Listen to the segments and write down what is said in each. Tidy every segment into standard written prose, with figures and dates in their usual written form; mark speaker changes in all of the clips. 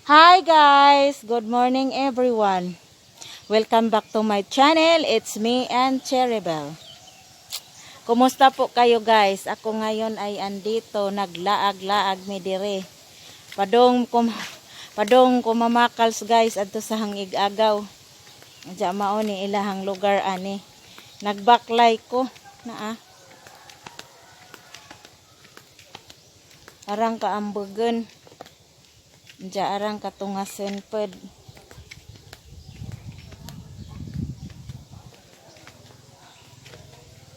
Speaker 1: Hi guys! Good morning everyone. Welcome back to my channel. It's me and Cherrybelle. Kumusta po kayo guys? Ako ngayon ay andito, naglaag-laag mi dire. Padong kumamakals guys adto sa hangig agaw. Adya mao ni ilahang lugar ani. Nagbaklay ko na arang kaambugen. Diya arang katungasen ped.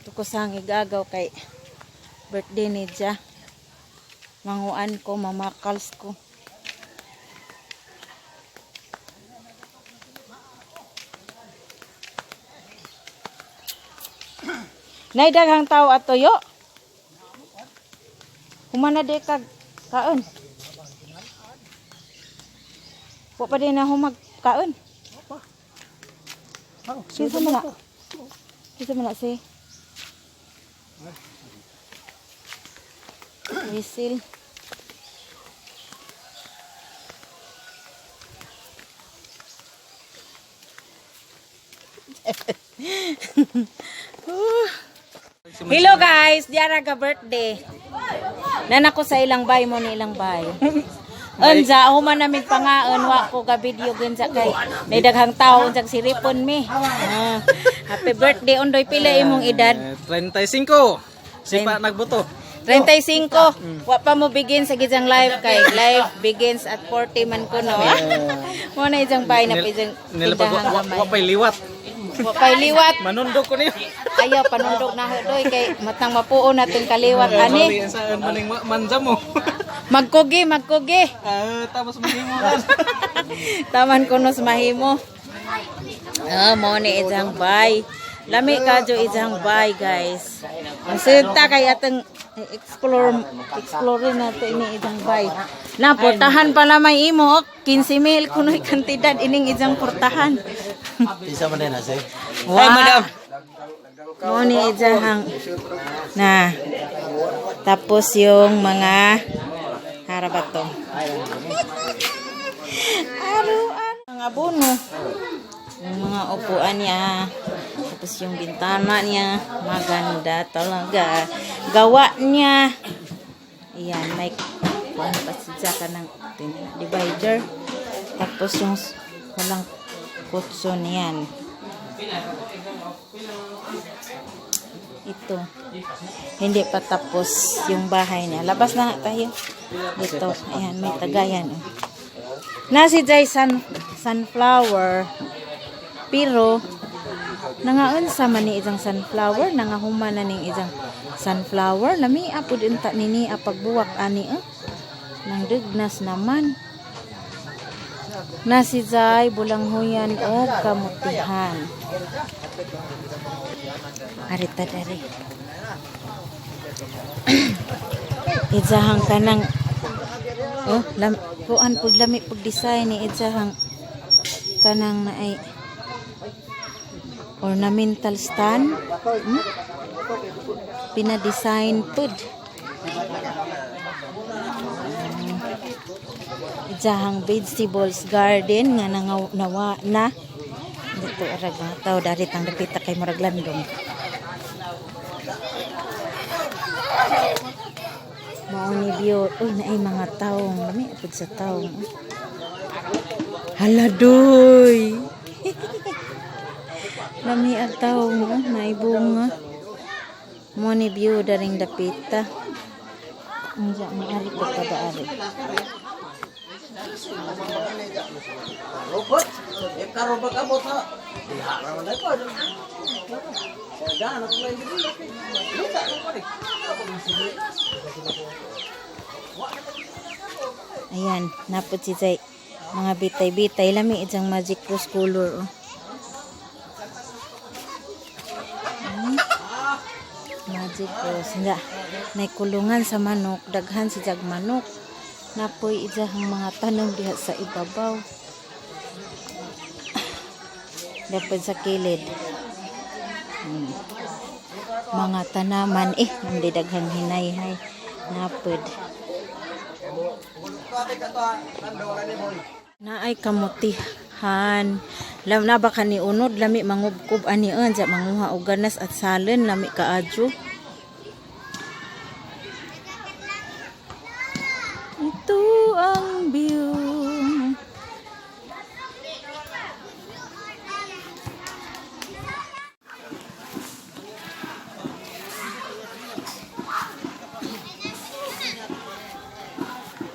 Speaker 1: Tukusang igagaw kay birthday ni Diya. Manguan ko, mamakals ko. Naidaghang tao ato yo. Humana de kag kaon. Wa pa din na humagkaon. Kinsa man na? Kinsa man na si? Whistle. Hello guys, diara ka birthday. Nana ko sa ilang bay mo ni ilang bay. Unsa human namin pangaon wa ko ga video ginsa kay naidaghang tawo unsag siripon mi. Happy birthday undoy pila imong edad?
Speaker 2: 35. Sipa nagboto.
Speaker 1: 35. Wa pa mo begin sa gijang live kay live begins at 40 man ko no. Mo na ijang bay na pijang
Speaker 2: Nilapag wa pay liwat.
Speaker 1: Wa pay liwat.
Speaker 2: Manundog ko niyo.
Speaker 1: Ayaw panundog na hodoy kay matang mapuon natin kaliwat ani.
Speaker 2: Saan maning manza mo?
Speaker 1: Magkugi.
Speaker 2: Tapos mahimo kan.
Speaker 1: Taman kunos mahimo. Mo ni ijang bay. Lami kadyo ijang bay guys. Masita kay atong explore nato ini ijang bay. Na portahan pa lamay imo 15,000 kunoy kantidad ining ijang portahan.
Speaker 2: Isa man din ase.
Speaker 1: Wow, madam. Mo ni ijang na. Tapos yung mga harabat to. Mga abono. Yung mga upuan niya. Tapos yung bintana niya. Maganda talaga. Gawa niya. Ayan. May pasidya ka ng divider. Tapos yung walang kutso niyan. Ito. Hindi pa tapos yung bahay niya. Labas na tayo. Dito. Ayan. May tagayan. Na si Jay sunflower. Pero nangaon sa man ni isang sunflower, nangahuman na ning isang sunflower, lami apod unta nini apagbuwak ani nang dugnas naman. Na si Jay bulanghuyan o kamutihan. Arita dari. Ijahang kanang kuan pud lami pud design ni ijahang kanang naay ornamental stand. Pina-design pud. Ijahang vegetables garden nga nawa na. Dito arag taw dari tang dapita kay murag landong. Mao ni view. Uy, naay mga taong. Lami apod sa taong. Haladoy. Lami ang taong. Naay bunga. Mao ni view daring dapita. Unsa maari ko pa daari.
Speaker 2: Robot. Karo ba kabot ha? Diha ra man ko. Daan ako lang dili. Luta na ko ni.
Speaker 1: Ayan, napod si Zay. Mga bitay-bitay. Lami ijang magic rose color. Magic rose. Nga, may kulungan sa manok. Daghan si jag manok. Napoy ijang mga tanong diha sa ibabaw. Dapat sa kilid. Mga tanaman. Hindi daghang hinay-hay. Napod. Naay kamutihan. Lam na ba kani unod lami mangubkob anian sa manguha og ganas at salen lami kaadyo. Ito ang view.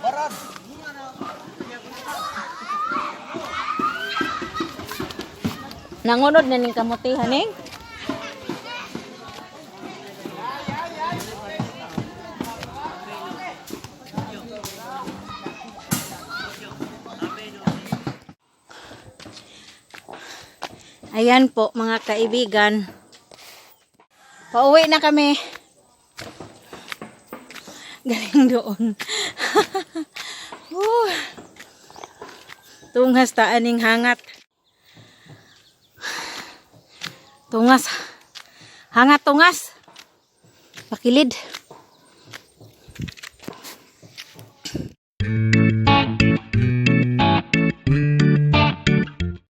Speaker 2: Barad.
Speaker 1: Nangunod na ning kamutihan ning. Ayan po mga kaibigan. Pauwi na kami. Galing doon. Tungas taaning hangat. Tungas. Hangat tungas. Pakilid.